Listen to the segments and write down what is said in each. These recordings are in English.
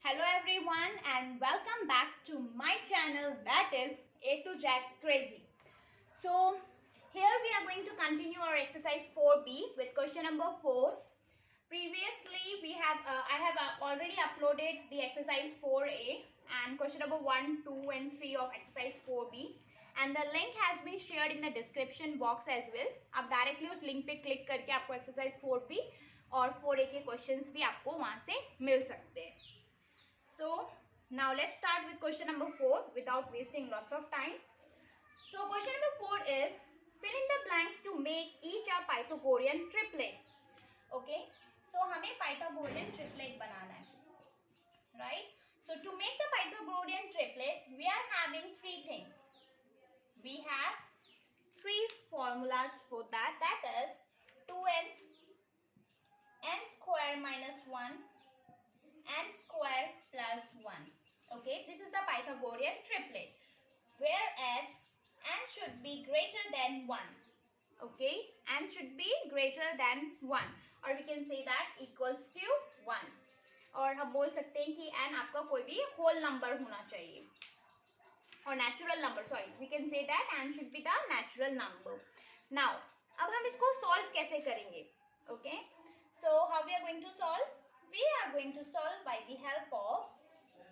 Hello everyone and welcome back to my channel, that is A to Z Crazy. So here we are going to continue our exercise 4B with question number 4. Previously I have already uploaded the exercise 4A and question number 1, 2 and 3 of exercise 4B, and the link has been shared in the description box as well. आप directly उस link पे click करके आपको exercise 4B और 4A के questions भी आपको वहाँ से मिल सकते हैं. So now let's start with question number 4 without wasting lots of time. So question number 4 is fill in the blanks to make each a Pythagorean triplet. Okay, so हमें Pythagorean triplet बनाना है, right? So to make the Pythagorean triplet, we are having three things. We have three formulas for that. That is 2n square minus 1 n square plus 1. Okay, this is the Pythagorean triplet, whereas n should be greater than 1. Okay, n should be greater than 1, or we can say that equals to 1, और हम बोल सकते हैं कि n आपका कोई भी whole number होना चाहिए, or natural number. Sorry, we can say that n should be the natural number. Now अब हम इसको solve कैसे करेंगे? Okay, so how we are going to solve? We are going to solve by the help of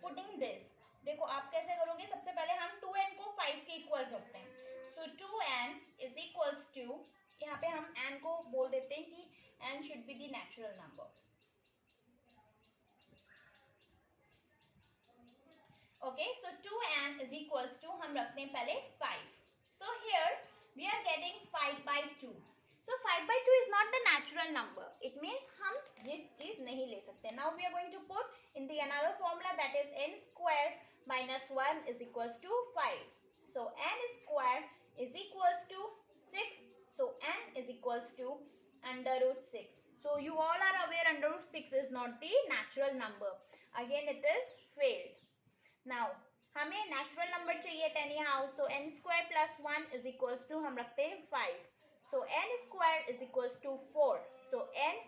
putting this. देखो आप कैसे करोगे? सबसे पहले हम 2n को 5 के इक्वल रखते हैं. So 2n is equals to, यहाँ पे हम n को बोल देते हैं कि n should be the natural number. Okay, so 2n is equals to, हम रखते हैं पहले 5. So here we are getting 5 by 2. So 5 by 2 is not the natural number. It means हम ये चीज नहीं ले सकते. Now we are going to put in the another formula, that is n square minus 1 is equals to 5. So n square is equals to 6. So n is equals to under root 6. So you all are aware under root 6 is not the natural number. Again it is failed. Now हमें natural number चाहिए anyhow. So n square plus 1 is equals to, हम रखते हैं 5. So n square is equals to 4. So n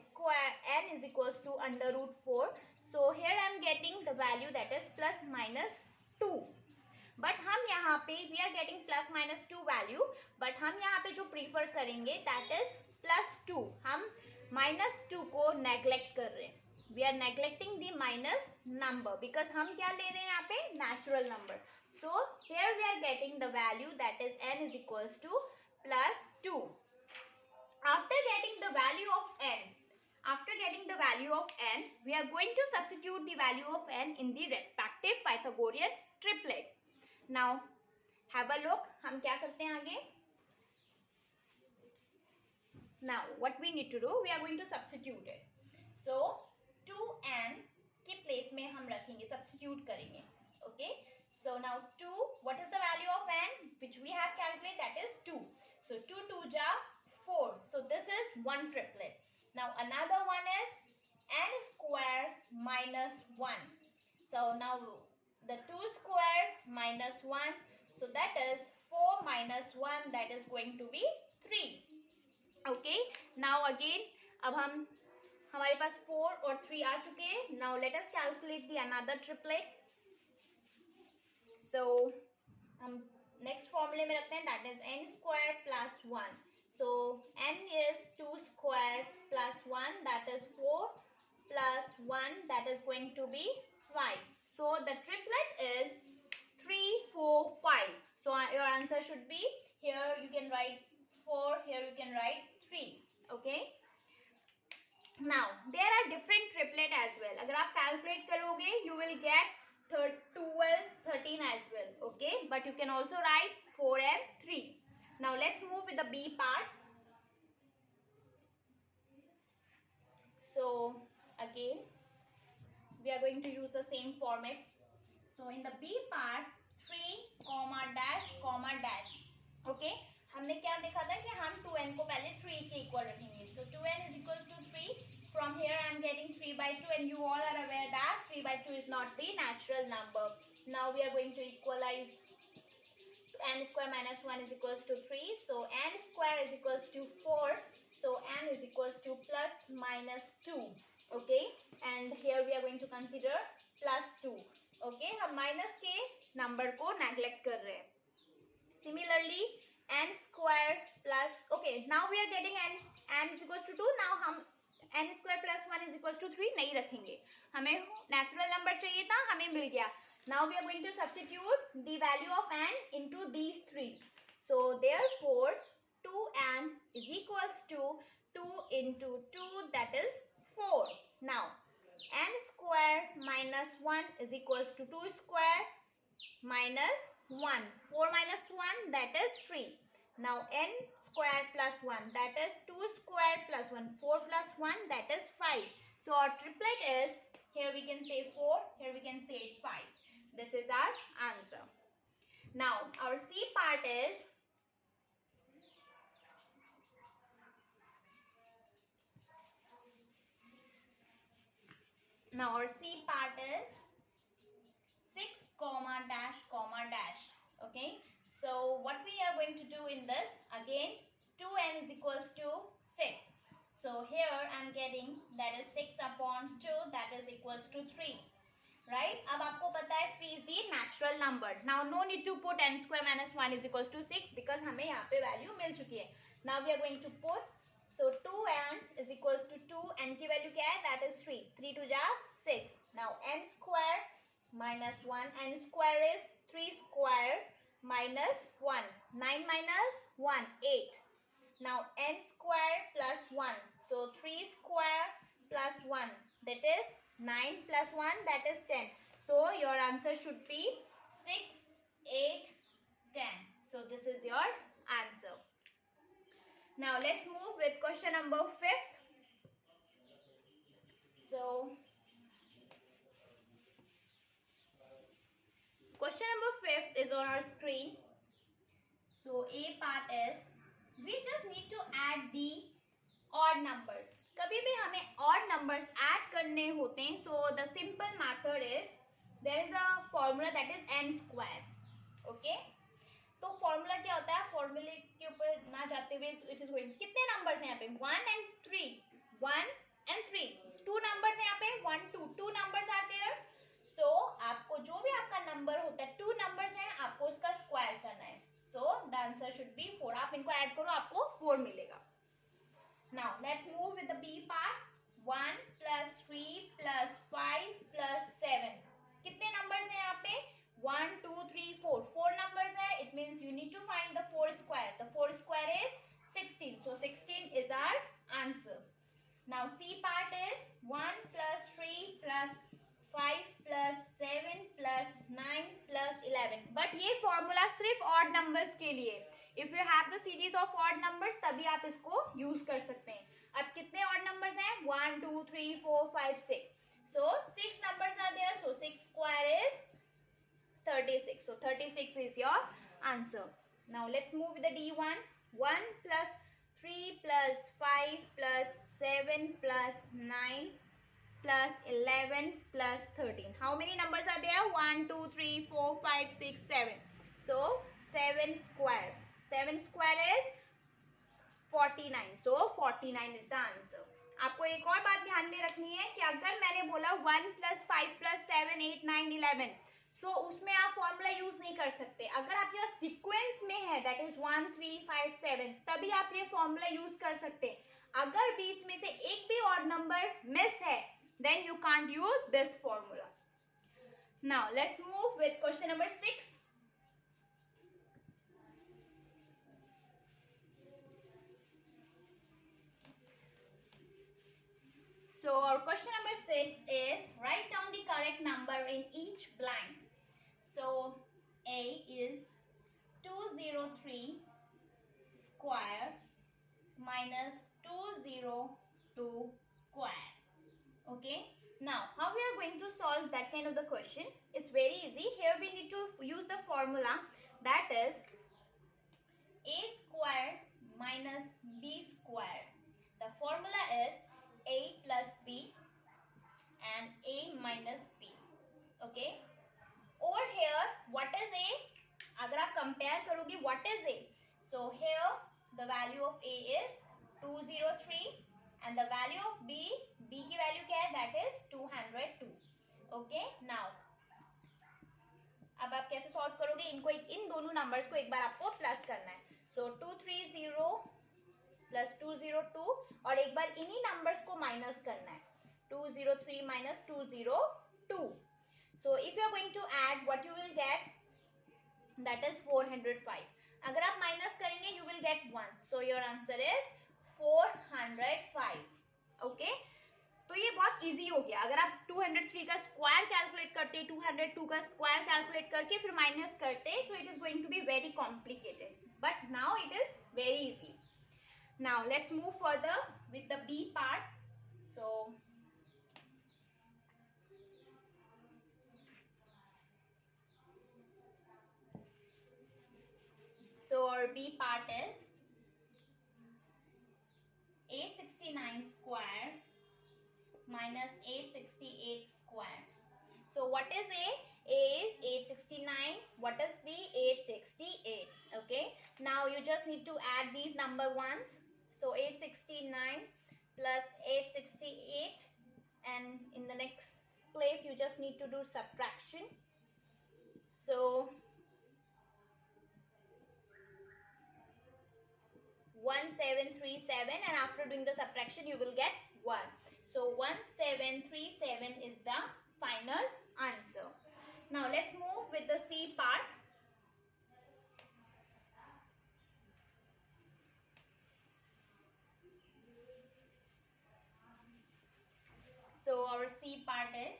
is equals to under root 4. So here I am getting the value that is plus minus 2. But हम यहाँ पे we are getting plus minus 2 value. But हम यहाँ पे जो prefer करेंगे that is plus 2. हम minus 2 को neglect कर रहे हैं. We are neglecting the minus number because हम क्या ले रहे हैं यहाँ पे? Natural number. So here we are getting the value that is n is equals to plus 2. After getting the value of n, we are going to substitute the value of n in the respective Pythagorean triplet. Now have a look. हम क्या करते हैं आगे? Now what we need to do, we are going to substitute it. So 2n के place में हम रखेंगे, substitute करेंगे. Okay. So now 2, what is the value of n which we have calculated? That is 2. So 2 2 ja 4. So this is one triplet. Now another one is n square minus 1. So now the 2 square minus 1. So that is 4 minus 1, that is going to be 3. Okay. Now again अब हमारे पास 4 और 3 आ चुके हैं. Now let us calculate the another triplet. So next formula में रखते हैं, that is n square plus 1. So n is 2 square plus 1, that is 4 plus 1, that is going to be 5. So the triplet is 3 4 5. So your answer should be, here you can write 4, here you can write 3. Okay. Now there are different triplet as well. अगर आप calculate करोगे, you will get 12 13 as well. Okay, but you can also write 4 and 3. Now let's move with the B part. So again we are going to use the same format. So in the B part, 3 dash dash. Okay, हमने क्या देखा था कि हम 2n को पहले 3 के equal रखेंगे. So 2n is equals to 3. From here I am getting 3 by 2, and you all are aware that 3 by 2 is not the natural number. Now we are going to equalize. N square minus 1 is equals to 3. So n square is equals to 4. So n is equals to plus minus 2. Okay, and here we are going to consider plus 2. Okay, हम minus के number को neglect कर रहे हैं. Similarly, n square plus, okay, now we are getting n is equals to 2. Now हम n square plus 1 is equals to 3 नहीं रखेंगे. हमें natural number चाहिए था, हमें मिल गया. Now we are going to substitute the value of n into these three. So therefore 2n is equals to 2 into 2, that is 4. Now n square minus 1 is equals to 2 square minus 1. 4 minus 1, that is 3. Now n square plus 1, that is 2 square plus 1. 4 plus 1, that is 5. So our triplet is, here we can say 4, here we can say 5. This is our answer. Now our C part is, comma dash. Okay, so what we are going to do in this, again 2n is equals to 6. So here I am getting, that is 6 upon 2, that is equals to 3. Right? अब आपको पता है 3 is the natural number. Now no need to put n square minus 1 is equals to 6 because हमें यहाँ पे value मिल चुकी है. Now we are going to put, so 2n is equals to 2, n की value क्या है? That is 3. 3 to जा 6. Now n square minus 1, n square is 3 square minus 1. 9 minus 1, 8. Now n square plus 1. So 3 square plus 1, that is 9 plus 1, that is 10. So your answer should be 6, 8, 10. So this is your answer. Now let's move with question number 5th. So question number 5th is on our screen. So A part is, we just need to add the odd numbers. कभी भी हमें odd numbers add करने होते हैं. So the simple method is, there is a formula that is n square. Okay, तो formula क्या होता है? formula के ऊपर ना जाते हुए it is going, कितने numbers हैं यहाँ पे? 1 and 3. 1 and 3. 2 numbers हैं यहाँ पे. 1, 2. 2 numbers are there. So आपको जो भी आपका number होता है, 2 numbers हैं, आपको उसका square करना है. So the answer should be 4. आप इनको add करो, आपको 4 मिलेगा. Now let's move with the B part. 1 plus 3 plus 5 plus 7. कितने numbers हैं यहाँ पे? 1, 2, 3, 4. 4 numbers है. It means you need to find the 4 square. The 4 square is 16. So 16 is our answer. Now C part is 1 plus 3 plus 5 plus 7 plus 9 plus 11. But ये formula सिर्फ odd numbers के लिए. If you have the series of odd numbers, तभी आप इसको use कर सकते हैं. अब कितने odd numbers हैं? 1, 2, 3, 4, 5, 6. So 6 numbers are there. So 6 square is 36. So 36 is your answer. Now let's move with the D1. 1 plus 3 plus 5 plus 7 plus 9 plus 11 plus 13. How many numbers are there? 1, 2, 3, 4, 5, 6, 7. So 7 square. 7 square is 49. So 49 is the answer. आपको एक और बात ध्यान में रखनी है कि अगर मैंने बोला 1 plus 5 plus 7, 8, 9, 11, so उसमें आप फॉर्मूला यूज नहीं कर सकते. अगर आपके पास सीक्वेंस में है, that is 1, 3, 5, 7, तभी आप ये फॉर्मूला यूज कर सकते हैं. अगर बीच में से एक भी ऑड नंबर मिस है, then you can't use this formula. Now let's move with question number 6. So our question number 6 is, write down the correct number in each blank. So A is 203 square minus 202 square. Okay, now how we are going to solve that kind of the question? It's very easy. Here we need to use the formula, that is a square minus b square. The formula is a plus b and a minus b. Okay, over here what is a? अगर आप compare करोगे, what is a? So here the value of a is 203 and the value of b की value क्या है? That is 202. Okay now अब आप कैसे solve करोगे, इनको इन दोनों नंबर्स को एक बार आपको प्लस करना है. सो 230 प्लस 202 और एक बार इन्हीं नंबर्स को माइनस करना है. 203 minus 202. So if you are going to add what you will get, that is 405. अगर आप माइनस करेंगे you will get 1. So your answer is 405. Okay तो ये बहुत इजी हो गया. अगर आप 203 का स्क्वायर कैलकुलेट करते, 202 का स्क्वायर कैलकुलेट करके फिर माइनस करते, तो it is going to be very complicated, but now it is very easy. Now let's move further with the B part. So our B part is 869 square minus 868 square. So what is A? A is 869. What is B? 868. Okay. Now you just need to add these number ones. So 869 plus 868, and in the next place you just need to do subtraction. So 1737, and after doing the subtraction you will get 1. So 1737 is the final answer. Now let's move with the C part. So our C part is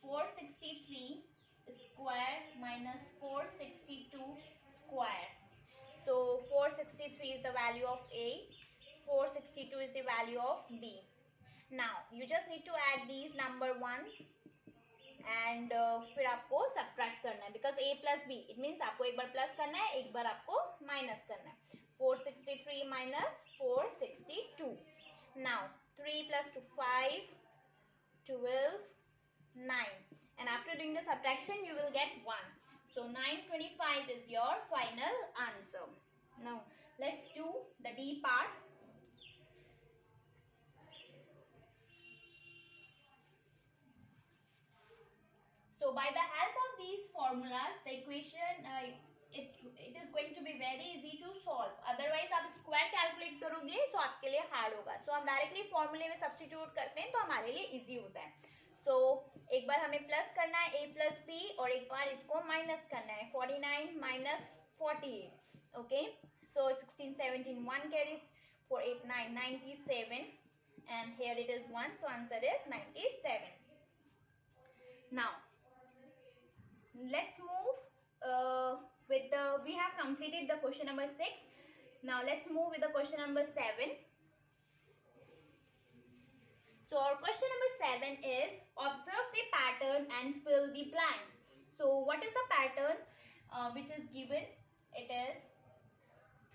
463 square minus 462 square. So 463 is the value of A, 462 is the value of B. Now you just need to add these number ones and फिर आपको subtract करना है, because A plus B it means आपको एक बार plus करना है, एक बार आपको minus करना है. 463 minus 462. Now 3 plus 2 5, 12, 9, and after doing the subtraction you will get 1. So 925 is your final answer. Now let's do the D part. So by the help of these formulas, the equation it is going to be very easy to solve. Otherwise आप square calculate करोगे तो आपके लिए hard होगा. So हम directly फॉर्मूले में substitute करते हैं तो हमारे लिए इजी होता है. So एक बार हमें प्लस करना है a प्लस b और एक बार इसको माइनस करना है. 49 minus 48. Okay. So 16 17 1 carries, 4 8 9 97, and here it is 1. So answer is 97. Now let's move with the, we have completed the question number 6. Now let's move with the question number 7. So our question number 7 is observe the pattern and fill the blanks. So what is the pattern which is given? It is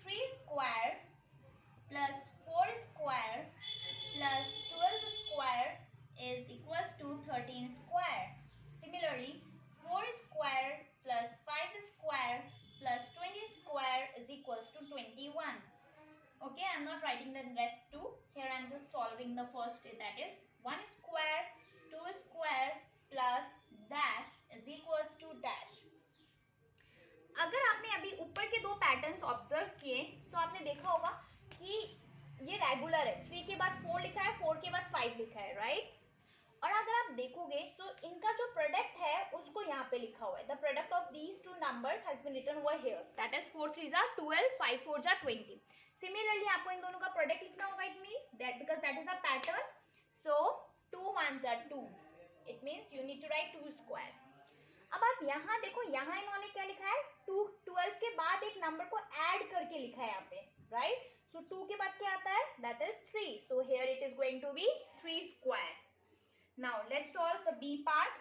3 square plus 4 square plus 12 square is equals to 13 square. Similarly 4 square plus 5 square plus 20 square is equals to 21. Okay, I am not writing the rest too. Here I am just solving the first, that is 1 square, 2 square plus dash is equals to dash. अगर आपने अभी ऊपर के दो patterns observe किए तो आपने देखा होगा कि ये रेगुलर है. 3 के बाद 4 लिखा है, 4 के बाद 5 लिखा है, राइट? और अगर आप देखोगे तो इनका जो प्रोडक्ट है उसको यहाँ पे लिखा हुआ है. The product of these two numbers has been written over here, that is 4 3 जा 12, 5 4 जा 20. सिमिलरली आपको इन दोनों का प्रोडक्ट लिखना होगा. It means that because that is a pattern. So 2 1s are 2. It means you need to write 2 square. अब आप यहाँ देखो, यहाँ इन्होंने क्या लिखा है? 2 12 के बाद एक नंबर को ऐड करके लिखा है यहाँ पे, राइट? सो 2 के बाद क्या आता है? That is 3. So here it is going to be 3 square. Now let's solve the B part.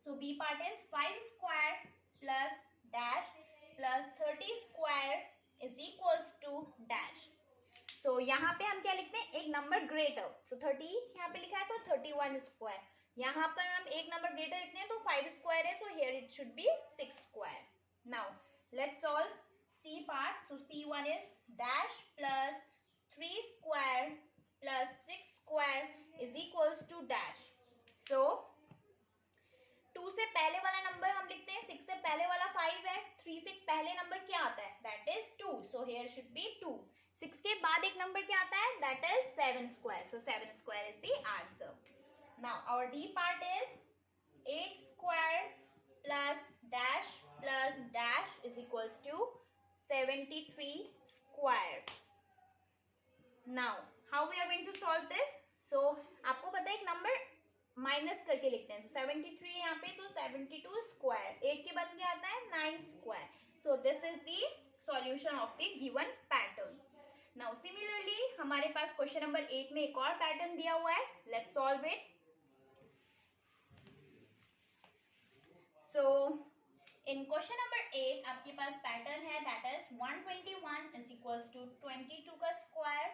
So B part is 5 square plus dash plus 30 square is equals to dash. So यहाँ पे हम क्या लिखते हैं? एक नंबर ग्रेटर. So 30 यहाँ पे लिखा है तो 31 square. यहाँ पर हम एक नंबर ग्रेटर लिखते हैं तो 5 square है. So here it should be 6 square. Now let's solve C part. So C1 is dash plus 3 square plus 6 square is equals to dash. So should be 2. 6 के बाद एक number क्या आता है? That is 7 square. So 7 square is the answer. Now our D part is 8 square plus dash is equals to 73 square. Now how we are going to solve this? So आपको पता है एक number माइनस करके लिखते हैं. So 73 यहाँ पे, तो 72 स्क्वायर. 8 के बाद क्या आता है? 9 square. So this is the solution of the given pattern. Now similarly हमारे पास क्वेश्चन नंबर 8 में एक और पैटर्न दिया हुआ है. Let's solve it. So in question number 8 आपके पास पैटर्न है, that is 121 is equals to 22 का square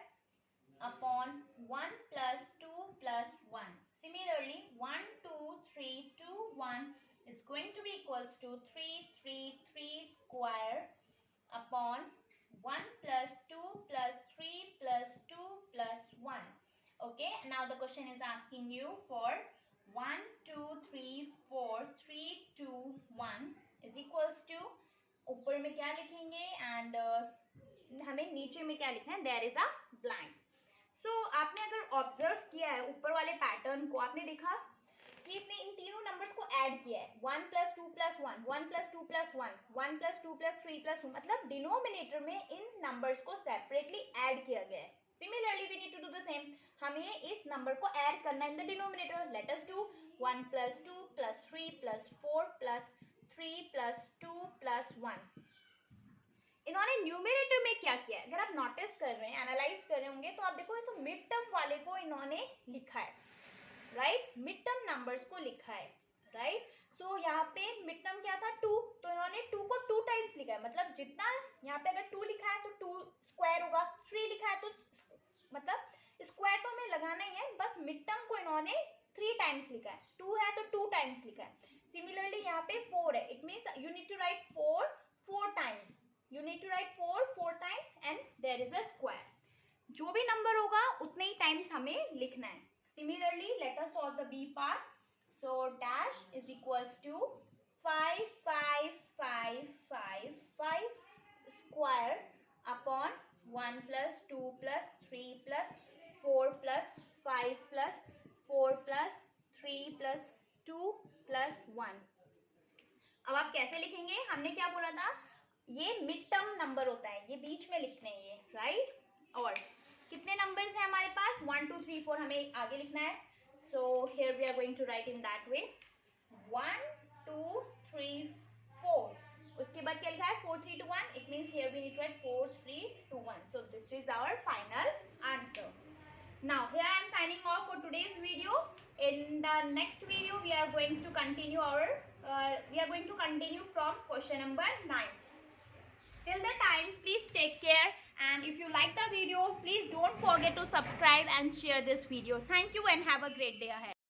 upon 1 plus 2 plus 1. Similarly 1 2 3 2 1 is going to be equals to 3 3 3 square upon 1 plus 2 plus 3 plus 2 plus 1. Okay, now the question is asking you for 1 2 3 4 3 2 1 is equals to, ऊपर में क्या लिखेंगे and हमें नीचे में क्या लिखना है? There is a blank. So आपने अगर ऑब्जर्व किया है ऊपर वाले पैटर्न को, आपने देखा कि इसने इन तीनों नंबर्स को ऐड किया है. 1 plus 2 plus 1, 1 plus 2 plus 1, 1 plus 2 plus 3 plus 2, मतलब डिनोमिनेटर में इन नंबर्स को सेपरेटली ऐड किया गया है. Similarly we need to do the same. हमें इस नंबर को ऐड करना है in the denominator. Let us do 1 plus 2 plus 3 plus 4 plus 3 plus 2 plus 1. इन्होंने न्यूमरेटर में क्या किया है? अगर आप नोटिस कर रहे हैं, एनालाइज कर रहे होंगे, तो आप देखो इस मिड टर्म वाले को इन्होंने लिखा है, राइट? मिड टर्म नंबर्स को लिखा है, राइट? सो यहाँ पे मिड टर्म क्या था? 2. तो इन्होंने 2 को 2 टाइम्स लिखा है. मतलब जितना यहाँ पे अगर 2 लिखा है तो 2 स्क्वायर होगा. 3 लिखा है तो मतलब स्क्वायर तो हमें लगाना ही है, बस मिड टर्म को इन्होंने 3 टाइम्स लिखा है. 2 है तो 2 टाइम्स लिखा है. सिमिलरली यहाँ पे 4 है. It means you need to write 4 times. You need to write 4 times and there is a square. जो भी नंबर होगा उतने ही टाइम्स हमें लिखना है. Similarly, let us solve the B part. So dash is equals to 5 5 5 5 5 square upon 1 plus 2 plus 3 plus 4 plus 5 plus 4 plus 3 plus 2 plus 1. अब आप कैसे लिखेंगे? हमने क्या बोला था? ये मिड टर्म नंबर होता है, ये बीच में लिखने हैं ये, राइट? और कितने नंबर्स हैं हमारे पास? 1 2 3 4 हमें आगे लिखना है. So here we are going to write in that way 1 2 3 4. उसके बाद क्या लिखा है? 4 3 2 1. It means here we need to write 4 3 2 1. So this is our final answer. Now here I am signing off for today's video. In the next video we are going to continue from question number 9. Till the time, please take care, and if you like the video, please don't forget to subscribe and share this video. Thank you and have a great day ahead.